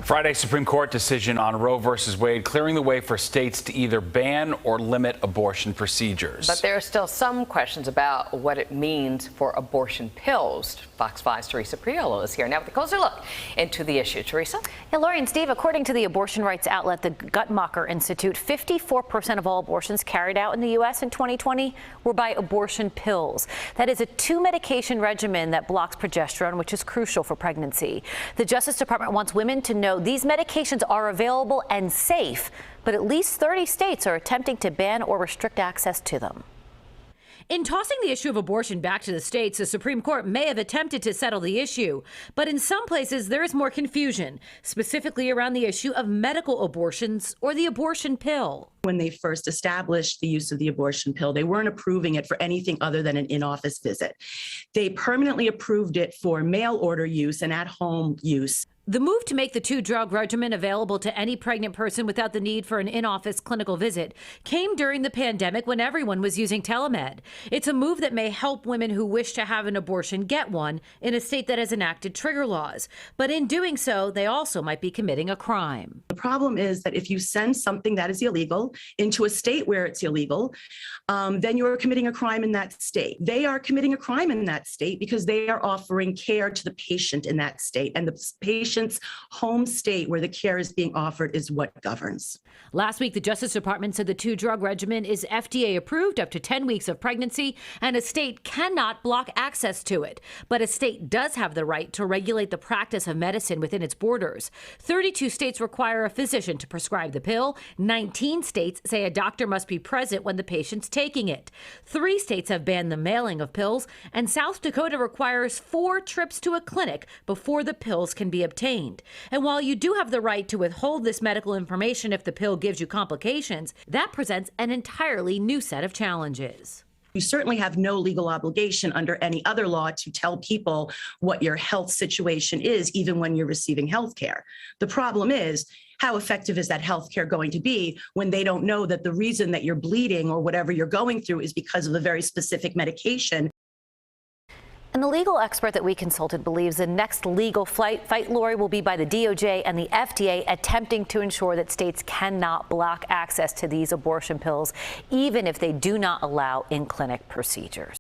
Friday's Supreme Court decision on Roe versus Wade clearing the way for states to either ban or limit abortion procedures. But there are still some questions about what it means for abortion pills. Fox 5's Teresa Priolo is here now with a closer look into the issue. Teresa? Yeah, Lori and Steve, according to the abortion rights outlet, the Guttmacher Institute, 54% of all abortions carried out in the U.S. in 2020 were by abortion pills. That is a 2-medication regimen that blocks progesterone, which is crucial for pregnancy. The Justice Department wants women to know these medications are available and safe, but at least 30 states are attempting to ban or restrict access to them. In tossing the issue of abortion back to the states, the Supreme Court may have attempted to settle the issue. But in some places, there is more confusion, specifically around the issue of medical abortions or the abortion pill. When they first established the use of the abortion pill, they weren't approving it for anything other than an in-office visit. They permanently approved it for mail order use and at-home use. The move to make the 2-drug regimen available to any pregnant person without the need for an in-office clinical visit came during the pandemic when everyone was using telemed. It's a move that may help women who wish to have an abortion get one in a state that has enacted trigger laws. But in doing so, they also might be committing a crime. The problem is that if you send something that is illegal into a state where it's illegal, then you're committing a crime in that state. They are committing a crime in that state because they are offering care to the patient in that state, and the patient's home state where the care is being offered is what governs. Last week, the Justice Department said the 2-drug regimen is FDA-approved up to 10 weeks of pregnancy, and a state cannot block access to it. But a state does have the right to regulate the practice of medicine within its borders. 32 states require a physician to prescribe the pill. 19 states say a doctor must be present when the patient's taking it. 3 states have banned the mailing of pills, and South Dakota requires 4 trips to a clinic before the pills can be obtained. And while you do have the right to withhold this medical information if the pill gives you complications, that presents an entirely new set of challenges. You certainly have no legal obligation under any other law to tell people what your health situation is, even when you're receiving health care. The problem is, how effective is that health care going to be when they don't know that the reason that you're bleeding or whatever you're going through is because of a very specific medication? And the legal expert that we consulted believes the next legal fight, Lori, will be by the DOJ and the FDA attempting to ensure that states cannot block access to these abortion pills, even if they do not allow in-clinic procedures.